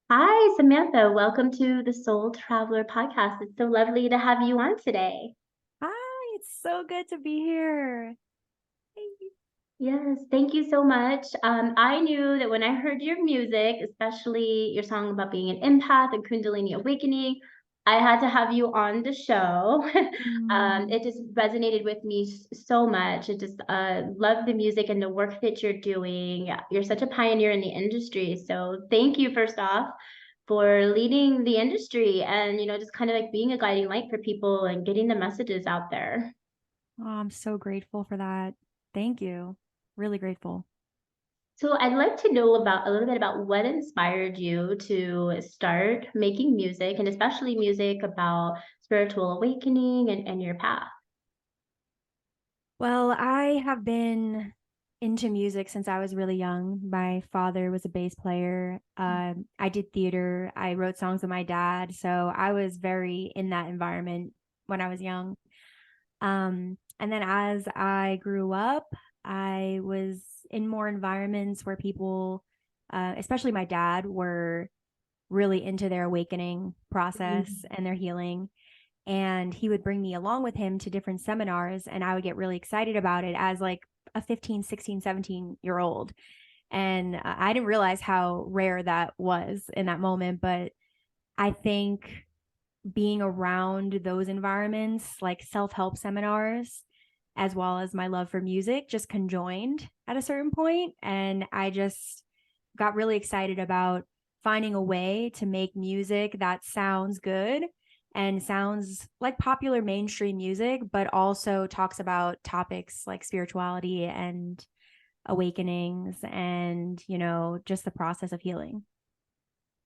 Hi, Samantha. Welcome to the Soul Traveler podcast. It's so lovely to have you on today. Hi, it's so good to be here. Hey. Yes, thank you so much. I knew that when I heard your music, especially your song about being an empath and Kundalini awakening, I had to have you on the show. Mm. It just resonated with me so much. It just love the music and the work that you're doing. You're such a pioneer in the industry. So thank you first off for leading the industry and just kind of like being a guiding light for people and getting the messages out there. Oh, I'm so grateful for that. Thank you. Really grateful. So I'd like to know about a little bit about what inspired you to start making music and especially music about spiritual awakening and your path. Well, I have been into music since I was really young. My father was a bass player. I did theater. I wrote songs with my dad. So I was very in that environment when I was young. And then as I grew up, I was in more environments where people, especially my dad, were really into their awakening process Mhm. and their healing. And he would bring me along with him to different seminars, and I would get really excited about it as like a 15, 16, 17-year old. And I didn't realize how rare that was in that moment. But I think being around those environments, like self help seminars, as well as my love for music, just conjoined at a certain point. And I just got really excited about finding a way to make music that sounds good and sounds like popular mainstream music, but also talks about topics like spirituality and awakenings and, just the process of healing.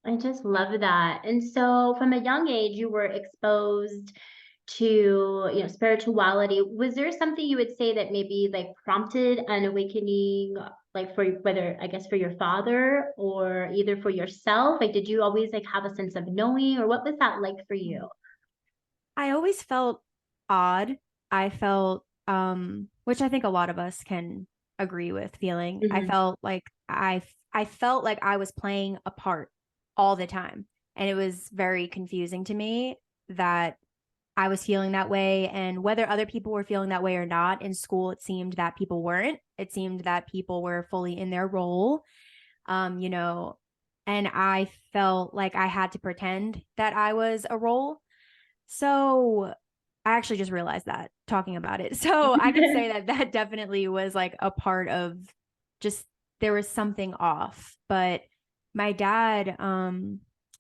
I just love that. And so from a young age, you were exposed to, spirituality. Was there something you would say that maybe like prompted an awakening, like for whether, I guess, for your father or either for yourself? Like, did you always like have a sense of knowing, or what was that like for you? I always felt odd. I felt, which I think a lot of us can agree with feeling. I Mhm. felt like I felt like I was playing a part all the time. And it was very confusing to me that I was feeling that way. And whether other people were feeling that way or not, in school, it seemed that people weren't. It seemed that people were fully in their role, um, you know, and I felt like I had to pretend that I was a role. So I actually just realized that talking about it. So I can say that that definitely was like a part of just there was something off. But my dad,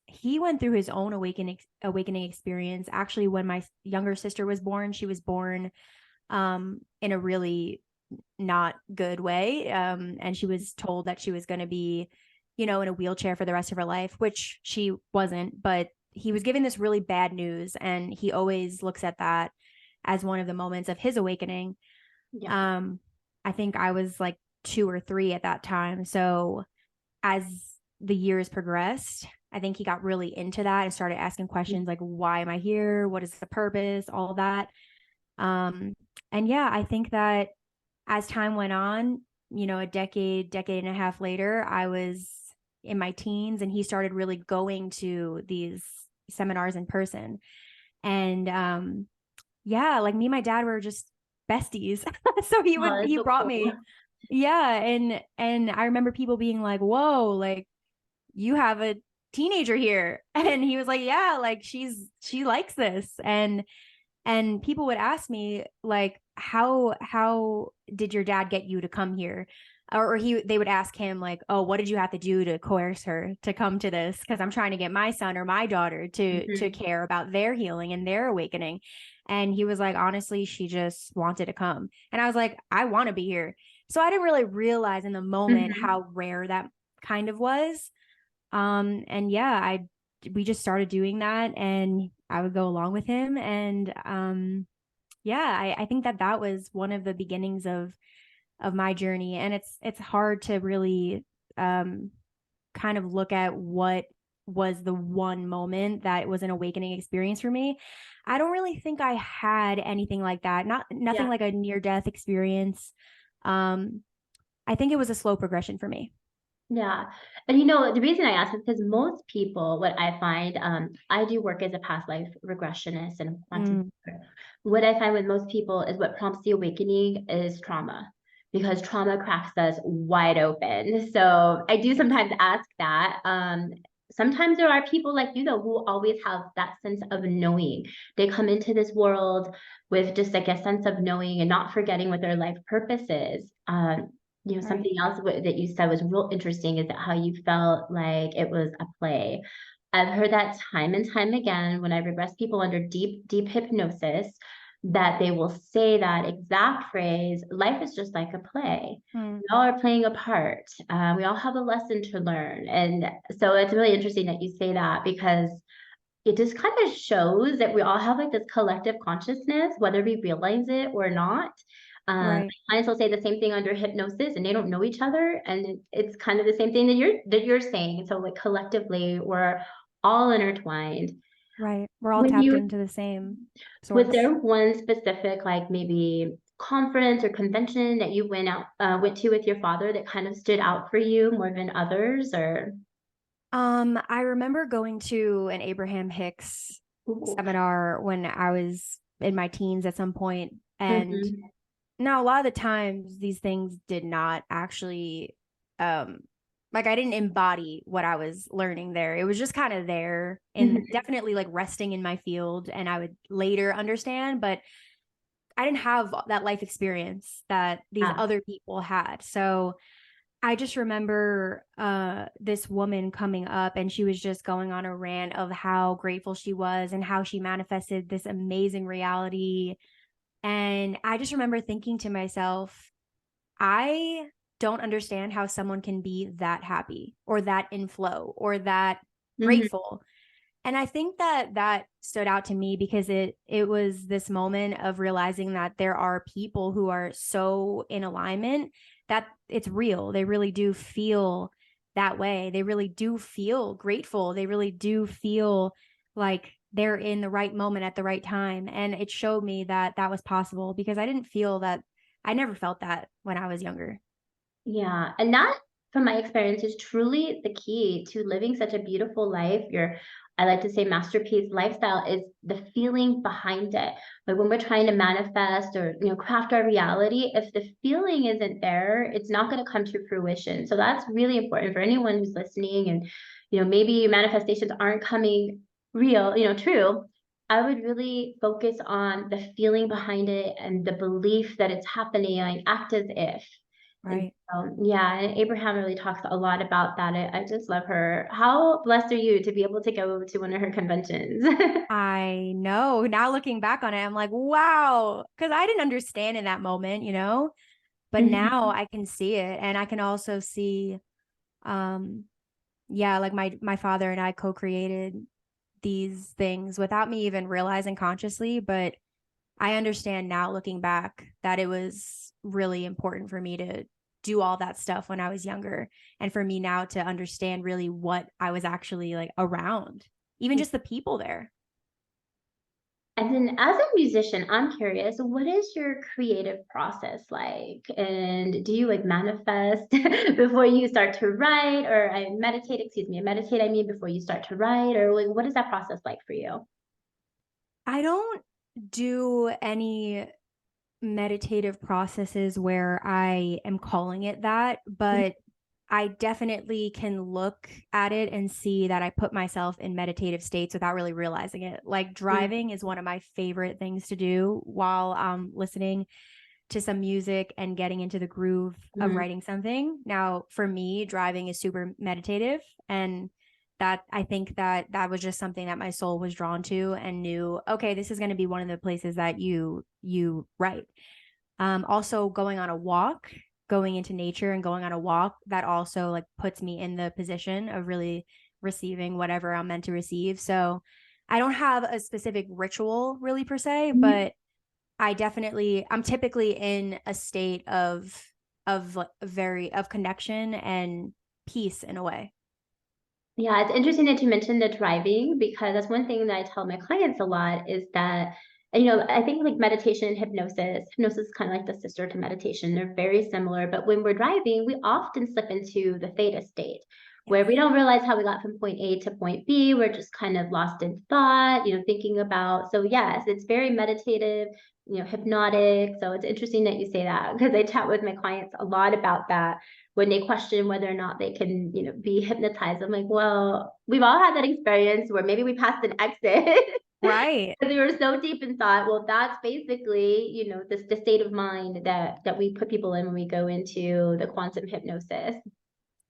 he went through his own awakening experience. Actually, when my younger sister was born, she was born in a really not good way. And she was told that she was going to be, in a wheelchair for the rest of her life, which she wasn't. But he was given this really bad news, and he always looks at that as one of the moments of his awakening. Yeah. Um, I think I was like 2 or 3 at that time. So as the years progressed, I think he got really into that and started asking questions like, why am I here? What is the purpose? All that. Um, and yeah, I think that as time went on, a decade and a half later, I was in my teens and he started really going to these seminars in person. And yeah, like me and my dad were just besties. So Oh, that's he so brought cool. me. Yeah, and I remember people being like, "Whoa, like you have a teenager here." And he was like, "Yeah, like she likes this." And people would ask me like, how did your dad get you to come here? Or they would ask him like, oh, what did you have to do to coerce her to come to this? Because I'm trying to get my son or my daughter to Mhm. care about their healing and their awakening. And he was like, honestly, she just wanted to come. And I was like, I want to be here. So I didn't really realize in the moment Mhm. how rare that kind of was. And yeah, I we just started doing that, and I would go along with him. And yeah, I think that that was one of the beginnings of my journey. And it's hard to really um kind of look at what was the one moment that was an awakening experience for me. I don't really think I had anything like that. Nothing Yeah. like a near death experience. Um, I think it was a slow progression for me. Yeah. And you know, the reason I ask is because most people, what I find, I do work as a past life regressionist and quantum. Mm, healer. What I find with most people is what prompts the awakening is trauma, because trauma cracks us wide open. So I do yes. sometimes ask that. Sometimes there are people like you, though, who always have that sense of knowing. They come into this world with just like a sense of knowing and not forgetting what their life purpose is. You know, Right. something else that you said was real interesting is that how you felt like it was a play. I've heard that time and time again when I regress people under deep, deep hypnosis, that they will say that exact phrase, life is just like a play. Mm, We all are playing a part. We all have a lesson to learn. And so it's really interesting that you say that, because it just kind of shows that we all have like this collective consciousness, whether we realize it or not. right. Clients will say the same thing under hypnosis and they don't know each other. And it's kind of the same thing that you're saying. So like collectively, we're all intertwined. Right. We're all When tapped you into the same Was source. there one specific, like maybe conference or convention that you went to with your father that kind of stood out for you more than others, or? I remember going to an Abraham Hicks Ooh. seminar when I was in my teens at some point, and Mhm. now a lot of the times these things did not actually um like I didn't embody what I was learning there. It was just kind of there and Mhm. definitely like resting in my field, and I would later understand, but I didn't have that life experience that these Yeah. other people had. So I just remember this woman coming up, and she was just going on a rant of how grateful she was and how she manifested this amazing reality. And I just remember thinking to myself, I don't understand how someone can be that happy or that in flow or that Mhm. grateful. And I think that that stood out to me because it was this moment of realizing that there are people who are so in alignment that it's real. They really do feel that way. They really do feel grateful. They really do feel like they're in the right moment at the right time. And it showed me that that was possible because I didn't feel that. I never felt that when I was younger. Yeah, and that, from my experience, is truly the key to living such a beautiful life. I like to say, masterpiece lifestyle is the feeling behind it. Like when we're trying to manifest or craft our reality, if the feeling isn't there, it's not going to come to fruition. So that's really important for anyone who's listening, and maybe manifestations aren't coming real, true. I would really focus on the feeling behind it and the belief that it's happening, like act as if. And Right. so, yeah, and Abraham really talks a lot about that. I just love her. How blessed are you to be able to go to one of her conventions? I know. Now looking back on it, I'm like, wow, because I didn't understand in that moment, you know, but now Mhm. I can see it. And I can also see, um, yeah, like my father and I co-created these things without me even realizing consciously, but I understand now looking back that it was really important for me to do all that stuff when I was younger, and for me now to understand really what I was actually like around, even just the people there. And then as a musician, I'm curious, what is your creative process like? And do you like manifest before you start to write, or meditate, I mean, before you start to write, or like, what is that process like for you? I don't do any meditative processes where I am calling it that, but I definitely can look at it and see that I put myself in meditative states without really realizing it. Like Mhm. driving is one of my favorite things to do while I'm listening to some music and getting into the groove of Mhm. writing something. Now, for me, driving is super meditative, and that I think that that was just something that my soul was drawn to and knew, okay, this is going to be one of the places that you write. Also going on a walk, going into nature and going on a walk, that also like puts me in the position of really receiving whatever I'm meant to receive. So I don't have a specific ritual really per se, Mhm. but I'm typically in a state of like very of connection and peace in a way. Yeah, it's interesting that you mentioned the driving, because that's one thing that I tell my clients a lot is that And, I think like meditation and hypnosis is kind of like the sister to meditation. They're very similar, but when we're driving, we often slip into the theta state where we Yes. don't realize how we got from point A to point B. We're just kind of lost in thought, thinking about. So yes, it's very meditative, hypnotic. So it's interesting that you say that because I chat with my clients a lot about that when they question whether or not they can, be hypnotized. I'm like, well, we've all had that experience where maybe we passed an exit. Right. Because we were so deep in thought. Well, that's basically, the state of mind that we put people in when we go into the quantum hypnosis.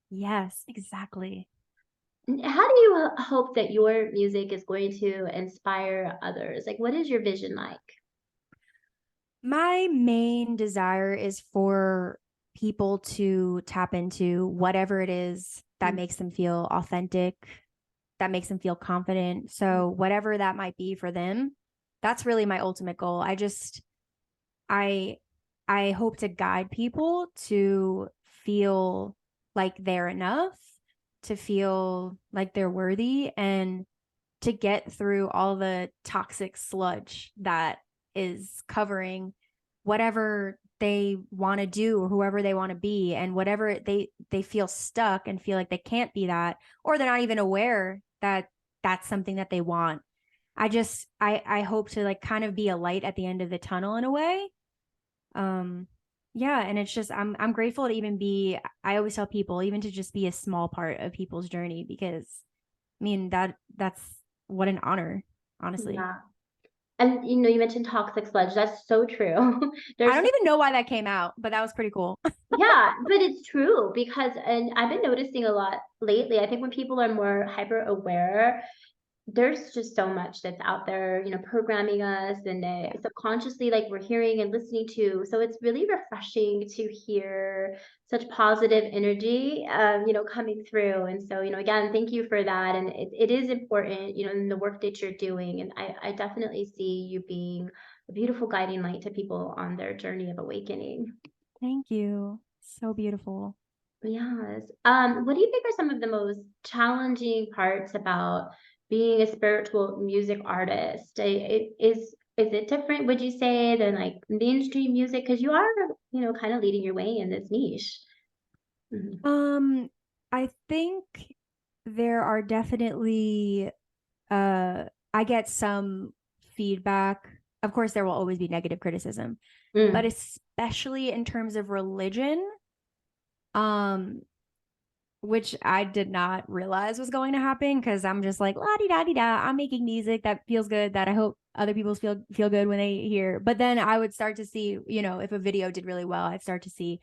Yes, exactly. How do you hope that your music is going to inspire others? Like, what is your vision like? My main desire is for people to tap into whatever it is that Mm, makes them feel authentic, that makes them feel confident. mm, So, whatever that might be for them, that's really my ultimate goal. I I hope to guide people to feel like they're enough, to feel like they're worthy, and to get through all the toxic sludge that is covering whatever they want to do or whoever they want to be, and whatever they feel stuck and feel like they can't be that, or they're not even aware that that's something that they want. I hope to like kind of be a light at the end of the tunnel in a way. um yeah, and it's just I'm grateful to even be, I always tell people, even to just be a small part of people's journey, because I mean that's what an honor, honestly. yeah. And you mentioned toxic sludge. That's so true. I There's don't even know why that came out, but that was pretty cool. Yeah, but it's true because and I've been noticing a lot lately. I think when people are more hyper aware, there's just so much that's out there, programming us and Yeah. subconsciously like we're hearing and listening to. So it's really refreshing to hear such positive energy, coming through. And so, again, thank you for that. And it is important, in the work that you're doing. And I definitely see you being a beautiful guiding light to people on their journey of awakening. Thank you. So beautiful. Yes. What do you think are some of the most challenging parts about being a spiritual music artist? Is it different, would you say, than like mainstream music? Because you are, kind of leading your way in this niche. Mhm. um I think there are definitely, I get some feedback. Of course there will always be negative criticism, but Mm, especially in terms of religion, um which I did not realize was going to happen, because I'm just like la di da di da. I'm making music that feels good, that I hope other people feel good when they hear. But then I would start to see, if a video did really well, I'd start to see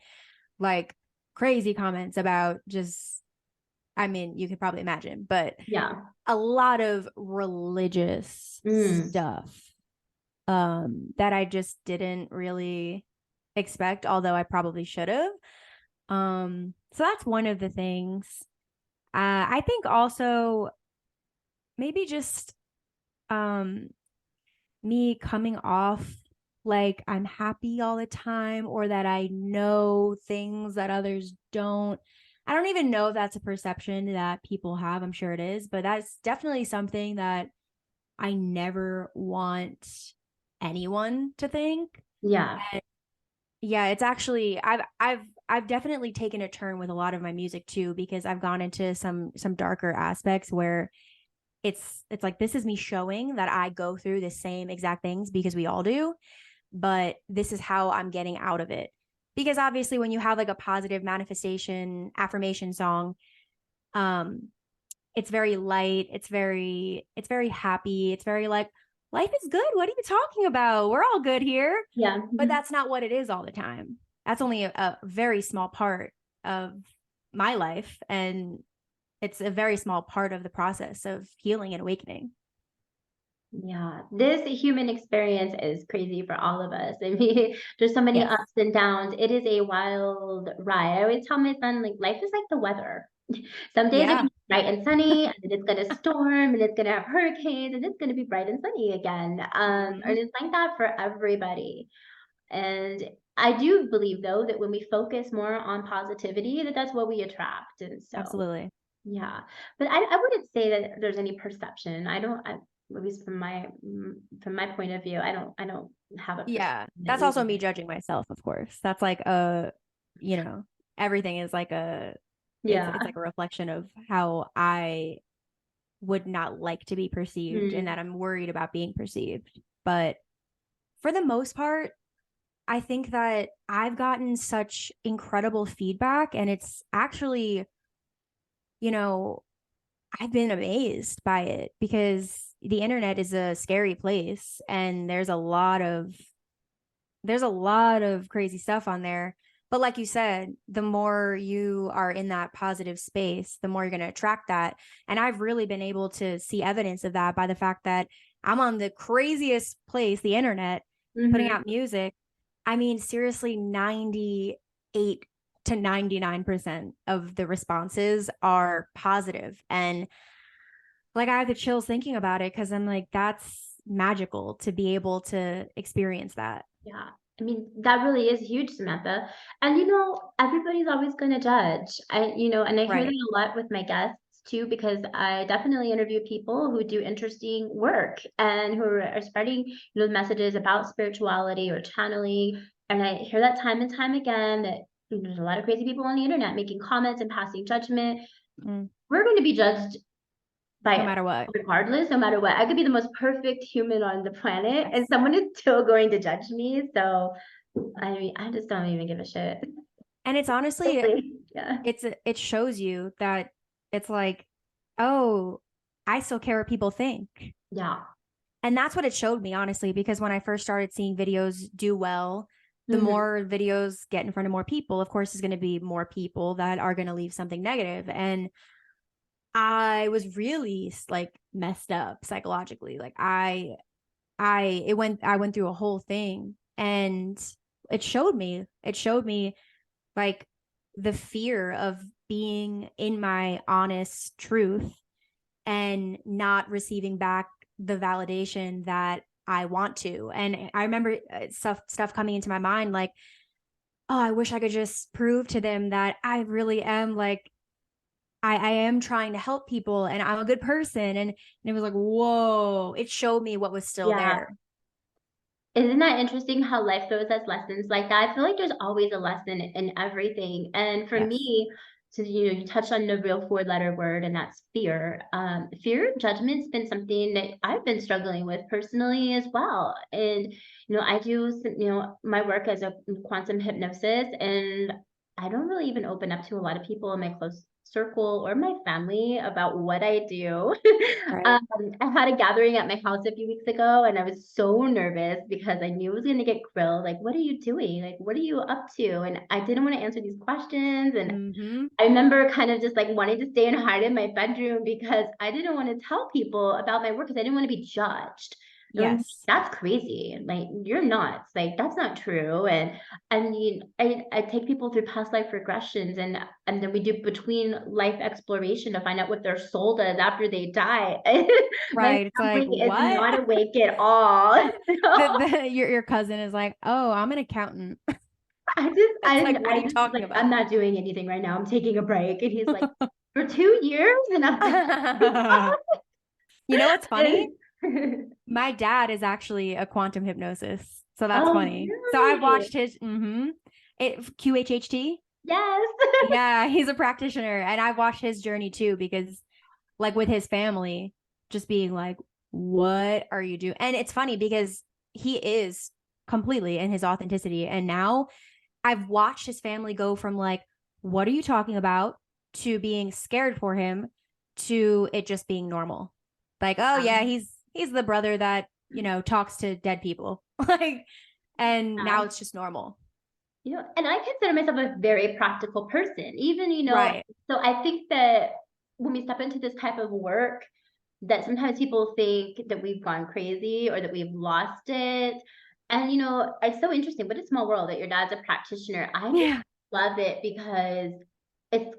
like crazy comments about just, I mean, you could probably imagine, but yeah. a lot of religious Mm, stuff that I just didn't really expect, although I probably should have. So that's one of the things. I think also maybe just um me coming off like I'm happy all the time, or that I know things that others don't. I don't even know if that's a perception that people have. I'm sure it is, but that's definitely something that I never want anyone to think. yeah. And yeah, it's actually I've definitely taken a turn with a lot of my music too, because I've gone into some darker aspects where it's like, this is me showing that I go through the same exact things, because we all do, but this is how I'm getting out of it. Because obviously when you have like a positive manifestation affirmation song, um it's very light, it's very happy, it's very like, life is good, what are you talking about, we're all good here. Yeah. But Mhm. that's not what it is all the time. That's only a very small part of my life, and it's a very small part of the process of healing and awakening. Yeah, this human experience is crazy for all of us. I mean, there's so many Yes. ups and downs. It is a wild ride. I always tell my son, like, life is like the weather. Some days are gonna Yeah. be bright and sunny, and then it's gonna storm, and it's gonna have hurricanes, and it's gonna be bright and sunny again. Mm-hmm. And it's like that for everybody. And I do believe, though, that when we focus more on positivity, that that's what we attract. And so, Absolutely. yeah. But I wouldn't say that there's any perception. I don't. at least from my point of view, I don't have a Yeah, perception that that's you also do. me judging myself, of course. That's like you know, everything is like it's Yeah. like a reflection of how I would not like to be perceived and Mm, that I'm worried about being perceived. But for the most part, I think that I've gotten such incredible feedback and it's actually, you know, I've been amazed by it because the internet is a scary place and there's a lot of crazy stuff on there. But like you said, the more you are in that positive space, the more you're going to attract that. And I've really been able to see evidence of that by the fact that I'm on the craziest place, the internet, putting hmm out music. I mean, seriously, 98 to 99% of the responses are positive. And like I have the chills thinking about it because I'm like, that's magical to be able to experience that. Yeah. I mean, that really is huge, Samantha. And everybody's always going to judge. And I hear that Right. a lot with my guests too, because I definitely interview people who do interesting work and who are spreading, messages about spirituality or channeling. And I hear that time and time again that there's a lot of crazy people on the internet making comments and passing judgment. Mm, We're going to be judged by no it matter what. regardless, no matter what. I could be the most perfect human on the planet and Yes. someone is still going to judge me. So I mean, I just don't even give a shit. And it's honestly, Honestly, yeah. it shows you that it's like, oh, I still care what people think. Yeah. And that's what it showed me, honestly, because when I first started seeing videos do well, the Mhm. more videos get in front of more people, of course, is going to be more people that are going to leave something negative. And I was really like messed up psychologically. Like I went through a whole thing and it showed me like the fear of being in my honest truth and not receiving back the validation that I want to. And I remember stuff coming into my mind like, oh, I wish I could just prove to them that I really am like I am trying to help people and I'm a good person. And it was like, whoa, it showed me what was still Yeah. there. Isn't that interesting how life throws us lessons like that? I feel like there's always a lesson in everything. And for Yes. me, so you touched on the real four-letter word, and that's fear. Fear of judgment's been something that I've been struggling with personally as well. And I do my work as a quantum hypnosis, and I don't really even open up to a lot of people in my close circle or my family about what I do. Right. I had a gathering at my house a few weeks ago and I was so nervous because I knew it was going to get grilled. Like, what are you doing? Like, what are you up to? And I didn't want to answer these questions. And Mm-hmm. I remember kind of just like wanting to stay and hide in my bedroom because I didn't want to tell people about my work because I didn't want to be judged. And Yes. that's crazy. Like, you're nuts. Like, that's not true. I take people through past life regressions and then we do between life exploration to find out what their soul does after they die. My Right. It's like, family is what? not awake at all. So Your cousin is like, oh, I'm an accountant. I just It's like, what are I you just was talking like, I'm about? not doing anything right now. I'm taking a break. And he's like, for 2 years? And I'm like, You know what's funny? oh My dad is actually a quantum hypnosis. So that's oh, funny. So I've really? watched his QHHT. Yes. Yeah, he's a practitioner and I've watched his journey too because like with his family just being like what are you doing? And it's funny because he is completely in his authenticity and now I've watched his family go from like what are you talking about to being scared for him to it just being normal. Like, oh yeah, he's the brother that, talks to dead people. Like and now Yeah. it's just normal. And I consider myself a very practical person, even, Right. so I think that when we step into this type of work, that sometimes people think that we've gone crazy or that we've lost it. And, it's so interesting. What a small world that your dad's a practitioner. I just Yeah. love it because it's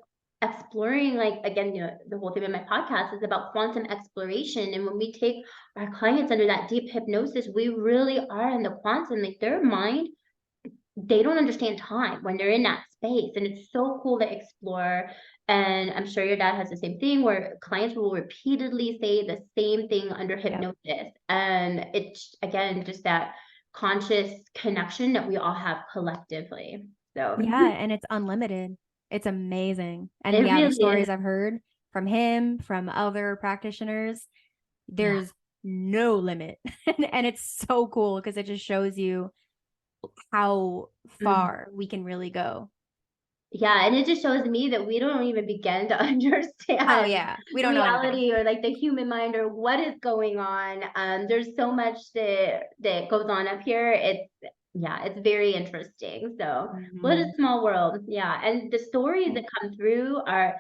exploring, like, again, the whole thing of my podcast is about quantum exploration. And when we take our clients under that deep hypnosis, we really are in the quantum, like their mind they don't understand time when they're in that space. And it's so cool to explore. And I'm sure your dad has the same thing where clients will repeatedly say the same thing under Yep. hypnosis. And it's, again, just that conscious connection that we all have collectively. So Yeah, and it's unlimited. It's amazing. And it yeah, the really is. stories I've heard from him, from other practitioners, Yeah. there's no limit. And it's so cool because it just shows you how Mhm. far we can really go. Yeah, and it just shows me that we don't even begin to Oh understand yeah, we don't know anything. reality or like the human mind or what is going on. There's so much that goes on up here. It's, yeah, it's very interesting. So what a Mhm. small world. Yeah. And the stories Right. that come through are,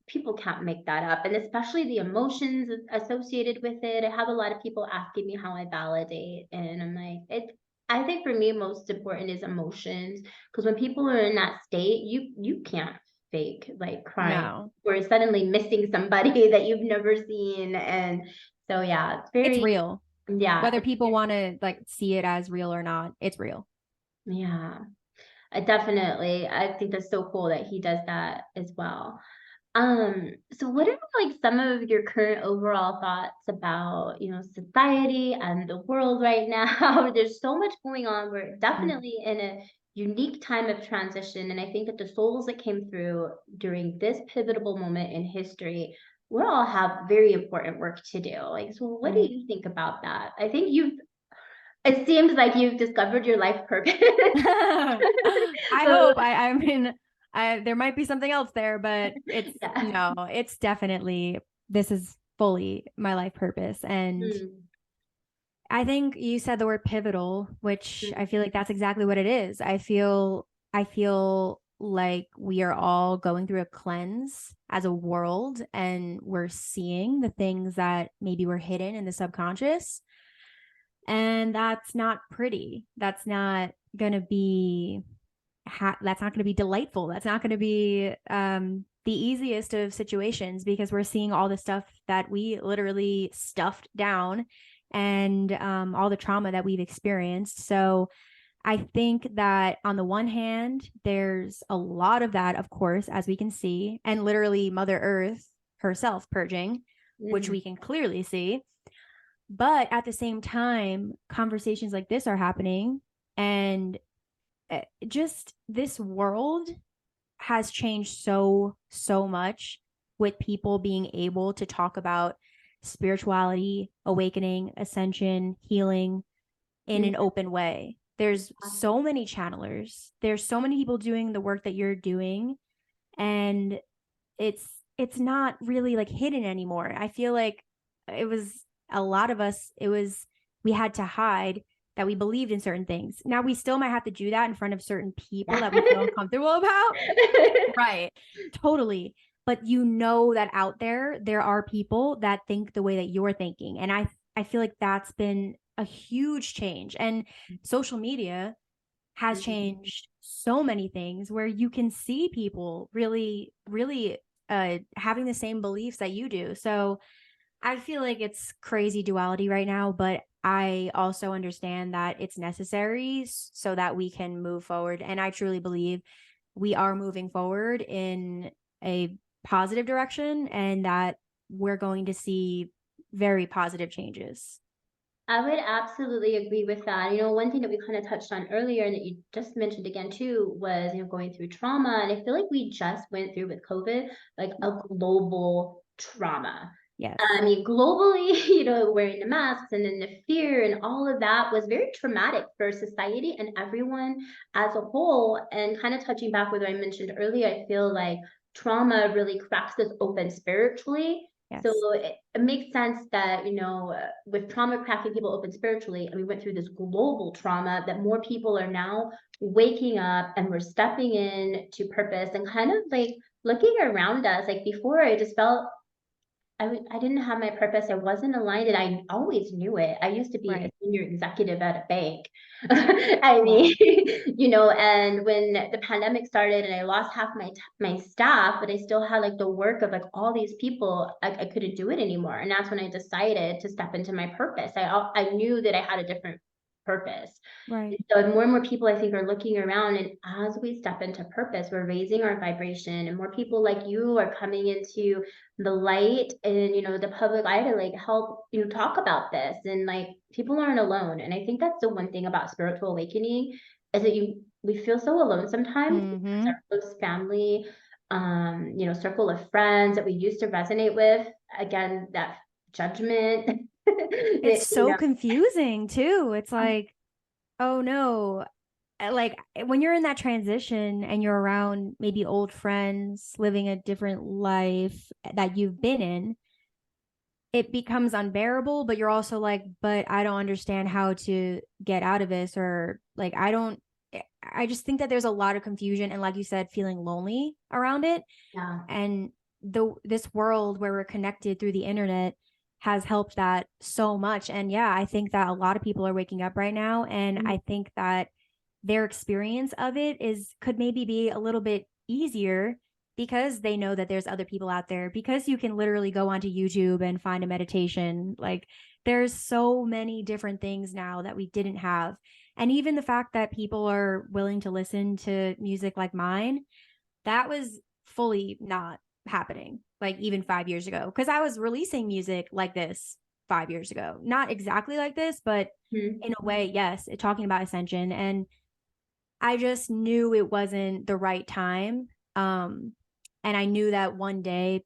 people can't make that up. And especially the emotions associated with it. I have a lot of people asking me how I validate, and I'm like, I think for me, most important is emotions. Because when people are in that state, you can't fake like crying No, or suddenly missing somebody that you've never seen. And so yeah, it's it's very, real. yeah, Whether people want to like see it as real or not, it's real. yeah. I definitely, I think that's so cool that he does that as well. So what are like some of your current overall thoughts about, society and the world right now? There's so much going on. We're Mm. definitely in a unique time of transition. And I think that the souls that came through during this pivotal moment in history, we all have very important work to do. Like, so what do Mm. you think about that? I think it seems like you've discovered your life purpose. I hope. I mean, there might be something else there, but it's Yeah. no, it's definitely this is fully my life purpose. And Mm, I think you said the word pivotal, which I mm, feel like that's exactly what it is. I feel like we are all going through a cleanse as a world and we're seeing the things that maybe were hidden in the subconscious. And that's not pretty. That's not going to be that's not going to be delightful. That's not going to be the easiest of situations because we're seeing all the stuff that we literally stuffed down and all the trauma that we've experienced. So I think that on the one hand, there's a lot of that, of course, as we can see, and literally Mother Earth herself purging, which mhm. we can clearly see. But at the same time, conversations like this are happening, and just this world has changed so much with people being able to talk about spirituality, awakening, ascension, healing in an Yeah. open way. There's so many channelers. There's so many people doing the work that you're doing, and it's it's not really like hidden anymore. I feel like it was a lot of us, it was we had to hide that we believed in certain things. Now we still might have to do that in front of certain people that we feel uncomfortable about. Right. Totally. But you know that out there are people that think the way that you're thinking. And I feel like that's been a huge change. And social media has Mhm. changed so many things where you can see people really having the same beliefs that you do. So I feel like it's crazy duality right now, but I also understand that it's necessary so that we can move forward. And I truly believe we are moving forward in a positive direction and that we're going to see very positive changes. I would absolutely agree with that. One thing that we kind of touched on earlier and that you just mentioned again too was, going through trauma. And I feel like we just went through with COVID, like a global trauma. Yes. I mean, globally, wearing the masks and then the fear and all of that was very traumatic for society and everyone as a whole. And kind of touching back with what I mentioned earlier, I feel like trauma really cracks us open spiritually. So Yes. it makes sense that, with trauma cracking people open spiritually, and we went through this global trauma that more people are now waking up and we're stepping in to purpose and kind of like looking around us. Like before, I just felt I didn't have my purpose. I wasn't aligned, and I always knew it. I used to be a Right. senior executive at a bank. I mean, Wow. and when the pandemic started and I lost half my staff, but I still had like the work of like all these people, I couldn't do it anymore. And that's when I decided to step into my purpose. I knew that I had a different purpose. Right. So more and more people I think are looking around, and as we step into purpose, we're raising our vibration, and more people like you are coming into the light and the public eye to like help talk about this, and like people aren't alone. And I think that's the one thing about spiritual awakening is that we feel so alone sometimes because Mm-hmm. our close family, circle of friends that we used to resonate with, again, that judgment. It's you so know, confusing too. It's like, oh no. Like when you're in that transition and you're around maybe old friends living a different life that you've been in, it becomes unbearable, but you're also like, but I don't understand how to get out of this, or like I just think that there's a lot of confusion and, like you said, feeling lonely around it. yeah. And this world where we're connected through the internet has helped that so much. And yeah, I think that a lot of people are waking up right now, and I think that their experience of it is could maybe be a little bit easier because they know that there's other people out there, because you can literally go onto YouTube and find a meditation. Like there's so many different things now that we didn't have. And even the fact that people are willing to listen to music like mine, that was fully not happening like even 5 years ago, because I was releasing music like this 5 years ago. Not exactly like this, but Mhm. in a way, yes, talking about ascension. And I just knew it wasn't the right time. And I knew that one day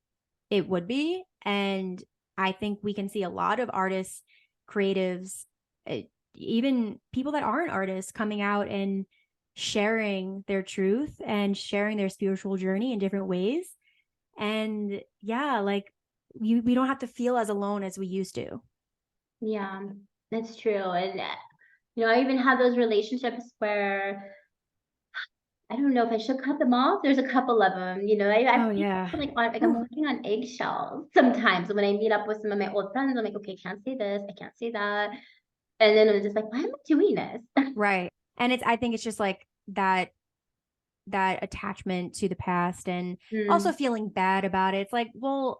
it would be. And I think we can see a lot of artists, creatives, eh, even people that aren't artists coming out and sharing their truth and sharing their spiritual journey in different ways. And yeah, like we don't have to feel as alone as we used to. Yeah, that's true. And I even have those relationships where I don't know if I should cut them off. There's a couple of them, I Oh feel yeah. like I'm Whew. walking on eggshells sometimes when I meet up with some of my old friends. I'm like, okay, can't say this, I can't say that, and then I'm just like, why am I doing this? Right. And I think it's just like that attachment to the past, and also Mm, feeling bad about it. It's like, well,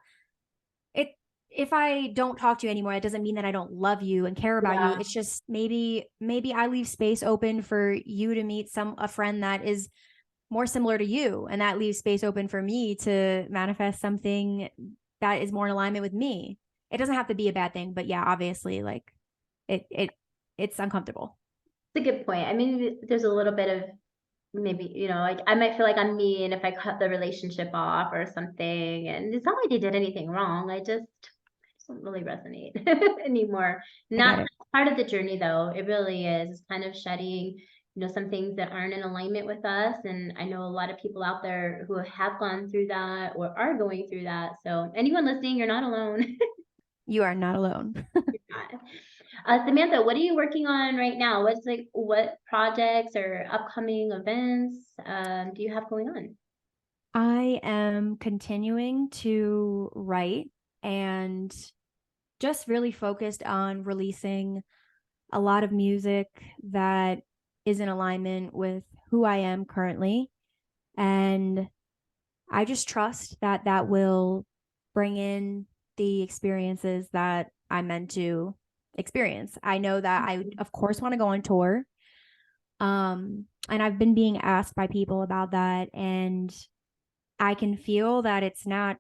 it if I don't talk to you anymore, it doesn't mean that I don't love you and care about you. yeah, It's just maybe I leave space open for you to meet a friend that is more similar to you, and that leaves space open for me to manifest something that is more in alignment with me. It doesn't have to be a bad thing, but yeah, obviously, like it's uncomfortable. it's a good point. I mean, there's a little bit of maybe, like I might feel like I'm mean if I cut the relationship off or something. And it's not like they did anything wrong. I just don't really resonate anymore. I Not get it. part of the journey though. It really is. It's kind of shedding, some things that aren't in alignment with us. And I know a lot of people out there who have gone through that or are going through that. So anyone listening, you're not alone. You are not alone. Samantha, what are you working on right now? What projects or upcoming events do you have going on? I am continuing to write and just really focused on releasing a lot of music that is in alignment with who I am currently. And I just trust that that will bring in the experiences that I'm meant to experience. I know that I, of course, want to go on tour. And I've been being asked by people about that. And I can feel that it's not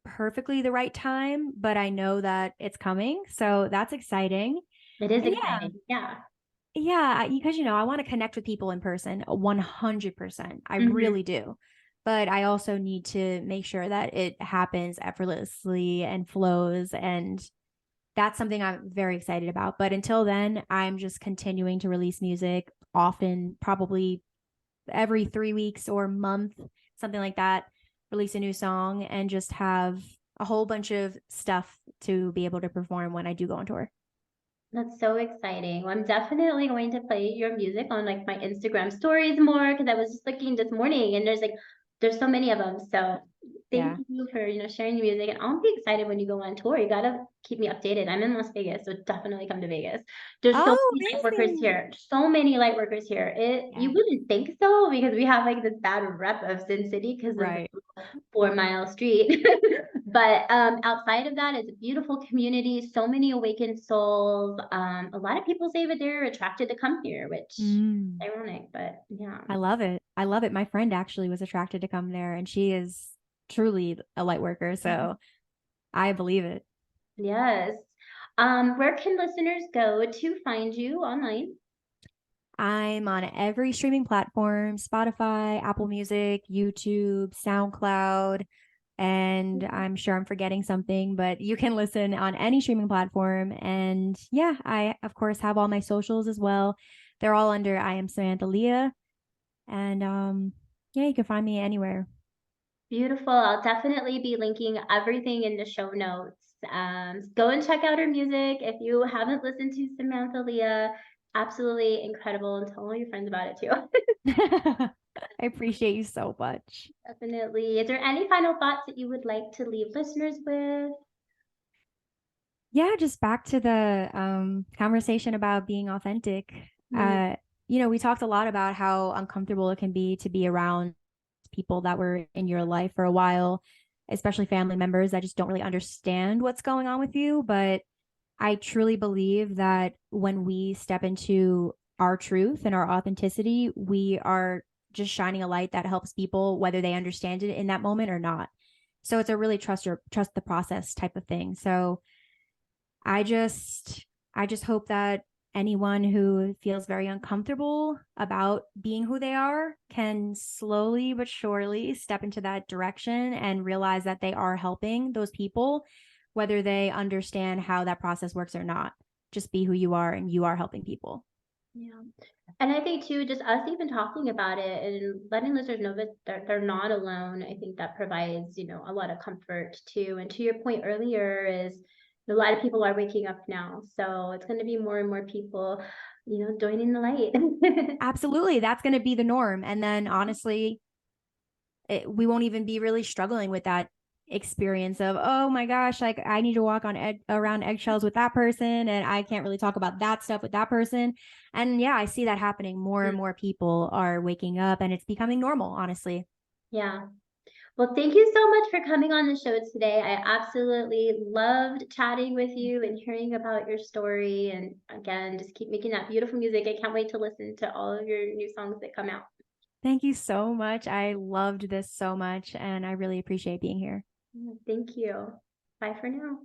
perfectly the right time, but I know that it's coming. So that's exciting. It is And yeah, exciting. Yeah. because I want to connect with people in person 100%. I Mhm. really do. But I also need to make sure that it happens effortlessly and flows. And that's something I'm very excited about. But until then, I'm just continuing to release music often, probably every 3 weeks or month, something like that, release a new song and just have a whole bunch of stuff to be able to perform when I do go on tour. That's so exciting. Well, I'm definitely going to play your music on like my Instagram stories more because I was just looking this morning and there's so many of them. So thank Yeah. you for, sharing your music, and I'll be excited when you go on tour. You gotta keep me updated. I'm in Las Vegas, so definitely come to Vegas. There's so Oh, many light workers amazing. here, so many light workers here. You Yeah. wouldn't think so because we have, like, this bad rep of Sin City because of the Right. 4 Mile Street. But, outside of that, it's a beautiful community, so many awakened souls. A lot of people say that they're attracted to come here, which is Mm. ironic, but yeah. I love it. I love it. My friend actually was attracted to come there, and she is truly a light worker. So I believe it. Yes. Where can listeners go to find you online? I'm on every streaming platform: Spotify, Apple Music, YouTube, SoundCloud, and I'm sure I'm forgetting something, but you can listen on any streaming platform. And yeah, I, of course, have all my socials as well. They're all under I am Samantha Leah. And yeah, you can find me anywhere. Beautiful. I'll definitely be linking everything in the show notes. Go and check out her music. If you haven't listened to Samantha Leah, absolutely incredible, and tell all your friends about it too. I appreciate you so much. Definitely. Is there any final thoughts that you would like to leave listeners with? Yeah, just back to the conversation about being authentic. Mm, Uh, we talked a lot about how uncomfortable it can be to be around people that were in your life for a while, especially family members that just don't really understand what's going on with you. But I truly believe that when we step into our truth and our authenticity, we are just shining a light that helps people, whether they understand it in that moment or not. So it's a really trust the process type of thing. So I just I just hope that anyone who feels very uncomfortable about being who they are can slowly but surely step into that direction and realize that they are helping those people, whether they understand how that process works or not. Just be who you are, and you are helping people. yeah. And I think too, just us even talking about it and letting listeners know that they're not alone, I think that provides, a lot of comfort too. And to your point earlier is a lot of people are waking up now. So it's going to be more and more people, joining the light. Absolutely, that's going to be the norm. And then honestly, we won't even be really struggling with that experience of, oh my gosh, like I need to walk on around eggshells with that person, and I can't really talk about that stuff with that person. And yeah, I see that happening. More and more people are waking up, and it's becoming normal, honestly. Yeah. Well, thank you so much for coming on the show today. I absolutely loved chatting with you and hearing about your story. And again, just keep making that beautiful music. I can't wait to listen to all of your new songs that come out. Thank you so much. I loved this so much, and I really appreciate being here. Thank you. Bye for now.